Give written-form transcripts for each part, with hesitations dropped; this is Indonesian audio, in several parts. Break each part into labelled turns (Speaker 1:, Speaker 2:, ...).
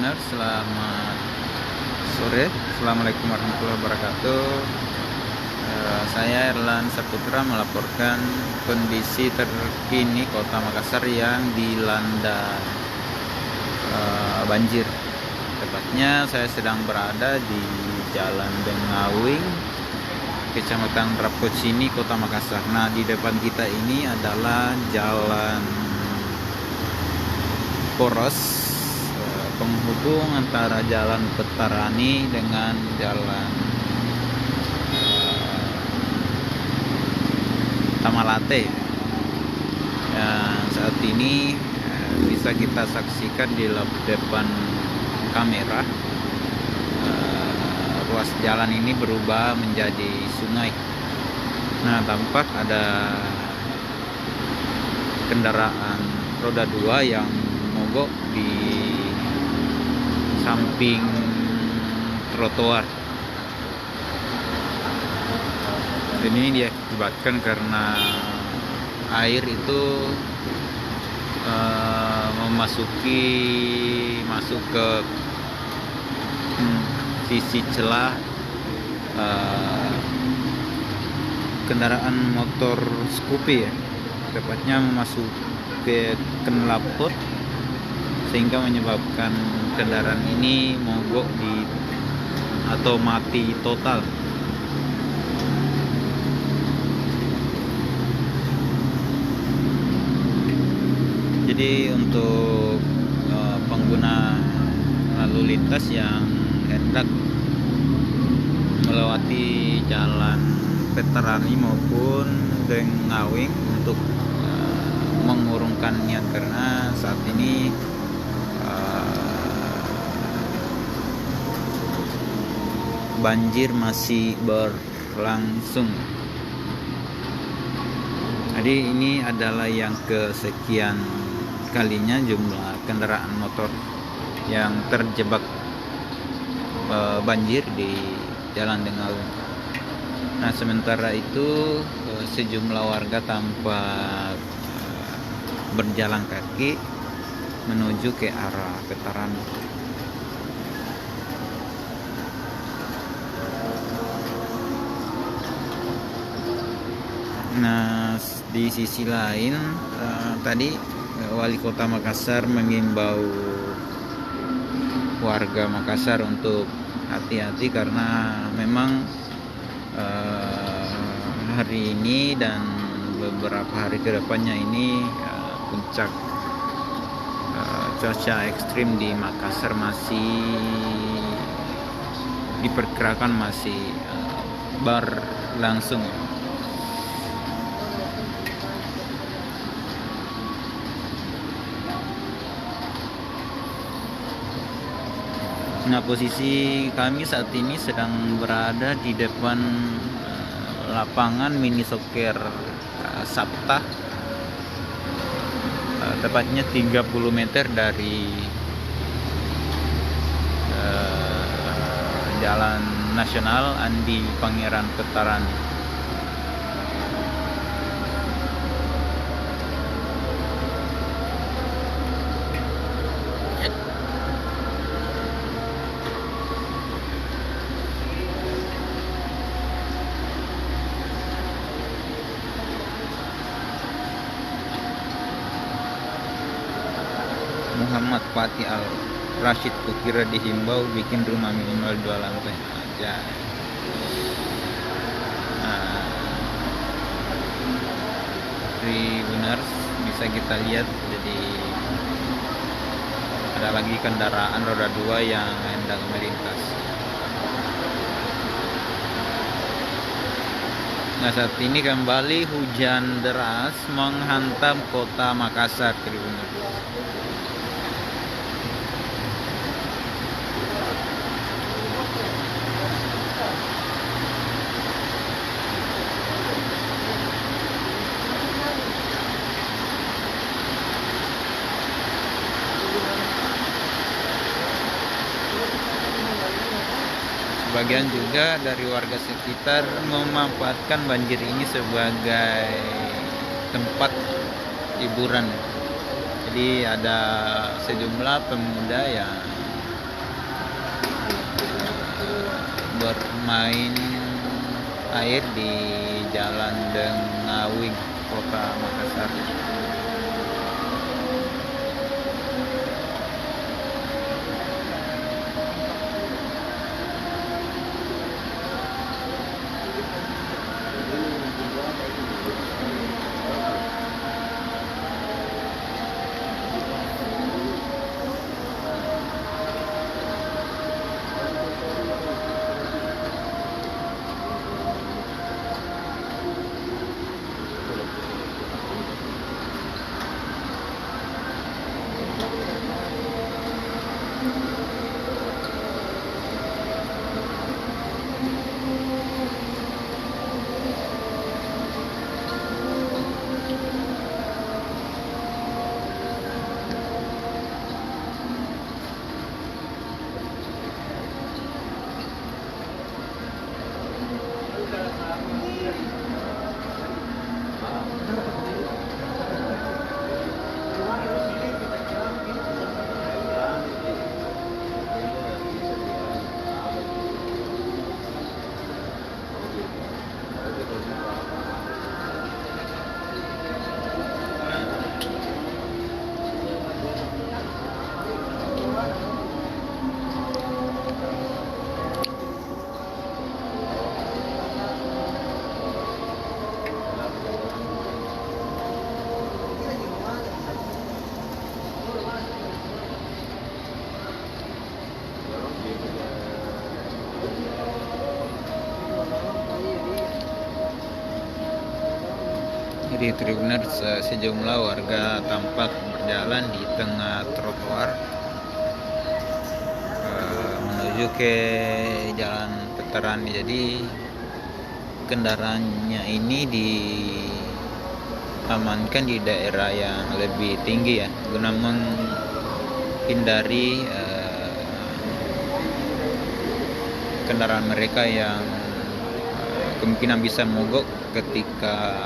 Speaker 1: Tribuners, selamat sore. Assalamualaikum warahmatullahi wabarakatuh. Saya Erlan Saputra melaporkan kondisi terkini Kota Makassar yang dilanda banjir. Tepatnya saya sedang berada di Jalan Bengawing, Kecamatan Rapocini, Kota Makassar. Nah, di depan kita ini adalah jalan poros penghubung antara Jalan Petarani dengan Jalan Tamalate. Yang saat ini bisa kita saksikan di depan kamera, ruas jalan ini berubah menjadi sungai. Nah, tampak ada kendaraan roda 2 yang mogok di samping trotoar. Ini diakibatkan karena air itu masuk ke sisi celah kendaraan motor Scoopy, tepatnya masuk ke knalpot, sehingga menyebabkan kendaraan ini mogok atau mati total. Jadi untuk pengguna lalu lintas yang hendak melewati Jalan Petarani maupun Bengawing untuk mengurungkan niat, karena saat ini banjir masih berlangsung. Jadi ini adalah yang kesekian kalinya jumlah kendaraan motor yang terjebak banjir di Jalan Bengawing. Nah, sementara itu sejumlah warga tampak berjalan kaki menuju ke arah Petarani. Nah, di sisi lain tadi Wali Kota Makassar mengimbau warga Makassar untuk hati-hati, karena memang hari ini dan beberapa hari ke depannya ini puncak cuaca ekstrim di Makassar masih diperkirakan masih berlangsung. Nah, posisi kami saat ini sedang berada di depan lapangan mini soccer Sabta, tepatnya 30 meter dari Jalan Nasional Andi Pangeran Petarani. Muhammad Fatih Al Rashid kukira dihimbau bikin rumah minimal 2 lantai aja. Tribuners, bisa kita lihat, jadi ada lagi kendaraan roda 2 yang hendak melintas. Nah, saat ini kembali hujan deras menghantam Kota Makassar, Tribuners. Sebagian juga dari warga sekitar memanfaatkan banjir ini sebagai tempat hiburan. Jadi ada sejumlah pemuda yang bermain air di Jalan Dengawing, Kota Makassar. Jadi Tribuners, sejumlah warga tampak berjalan di tengah trotoar menuju ke Jalan Veteran. Jadi kendaraannya ini diamankan di daerah yang lebih tinggi ya, guna menghindari kendaraan mereka yang kemungkinan bisa mogok ketika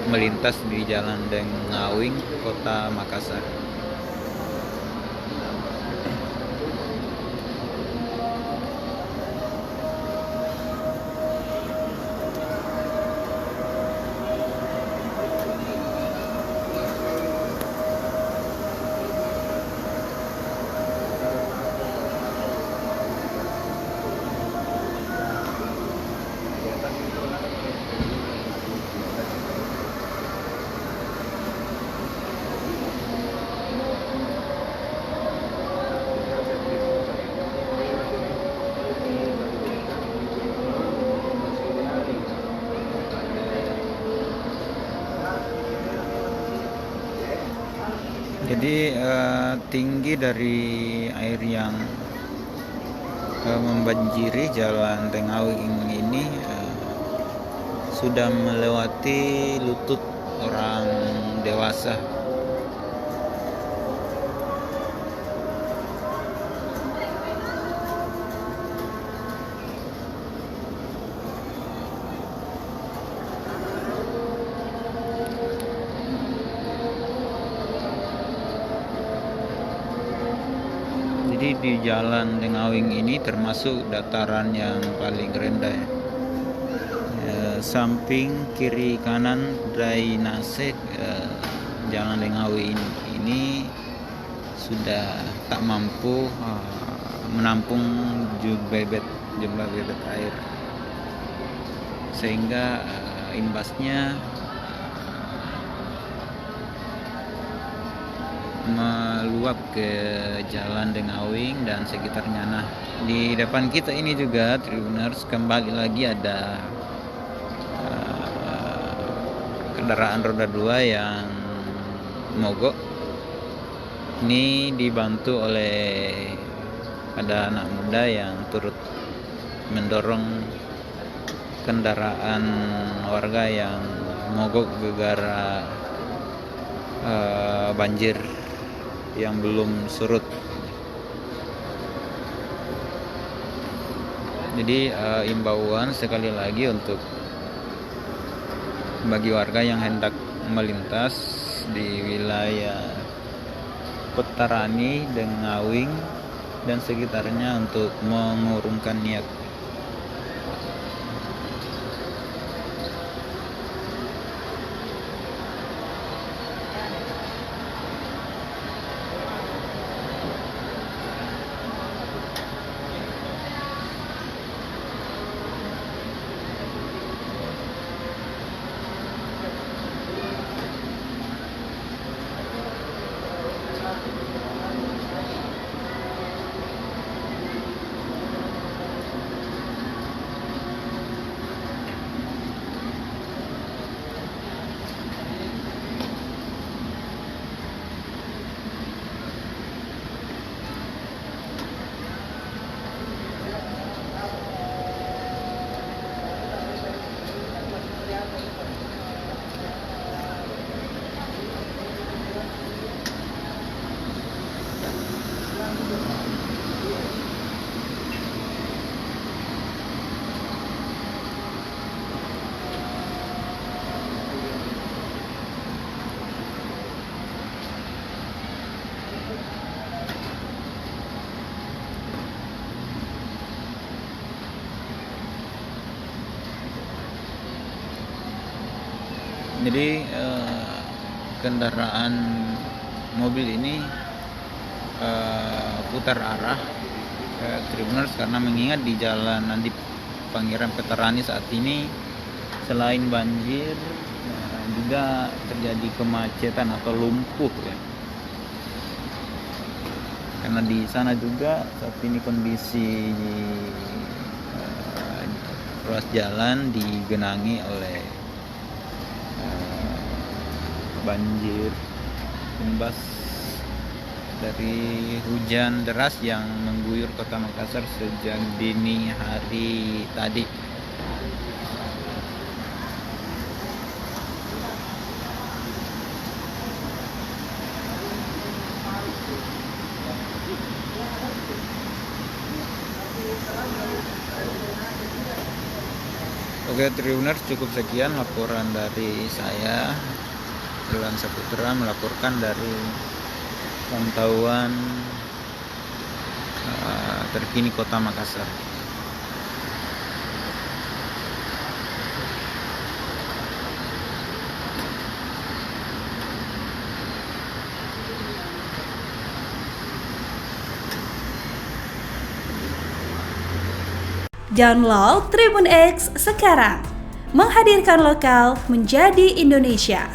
Speaker 1: melintas di Jalan Dengawing, Kota Makassar. Jadi tinggi dari air yang membanjiri Jalan Dengawing ini sudah melewati lutut orang dewasa. Jadi di Jalan Dengawing ini termasuk dataran yang paling rendah ya. Samping kiri kanan drainase Jalan Dengawing ini sudah tak mampu menampung jumlah bebet air, sehingga imbasnya meluap ke Jalan Dengawing dan sekitarnya. Nah, di depan kita ini juga Tribuners, kembali lagi ada kendaraan roda 2 yang mogok. Ini dibantu oleh ada anak muda yang turut mendorong kendaraan warga yang mogok gara banjir yang belum surut. Jadi imbauan sekali lagi untuk bagi warga yang hendak melintas di wilayah Petarani, Dengawing dan sekitarnya untuk mengurungkan niat. Jadi kendaraan mobil ini putar arah Tribuners karena mengingat di jalan Nandi Pangeran Veterani saat ini selain banjir juga terjadi kemacetan atau lumpuh ya. Karena di sana juga saat ini kondisi ruas jalan digenangi oleh banjir imbas dari hujan deras yang mengguyur kota Makassar sejak dini hari tadi. Oke Tribuners, cukup sekian laporan dari saya, Irwan Saputra, melaporkan dari pantauan terkini kota Makassar.
Speaker 2: Download Tribun X sekarang, menghadirkan lokal menjadi Indonesia.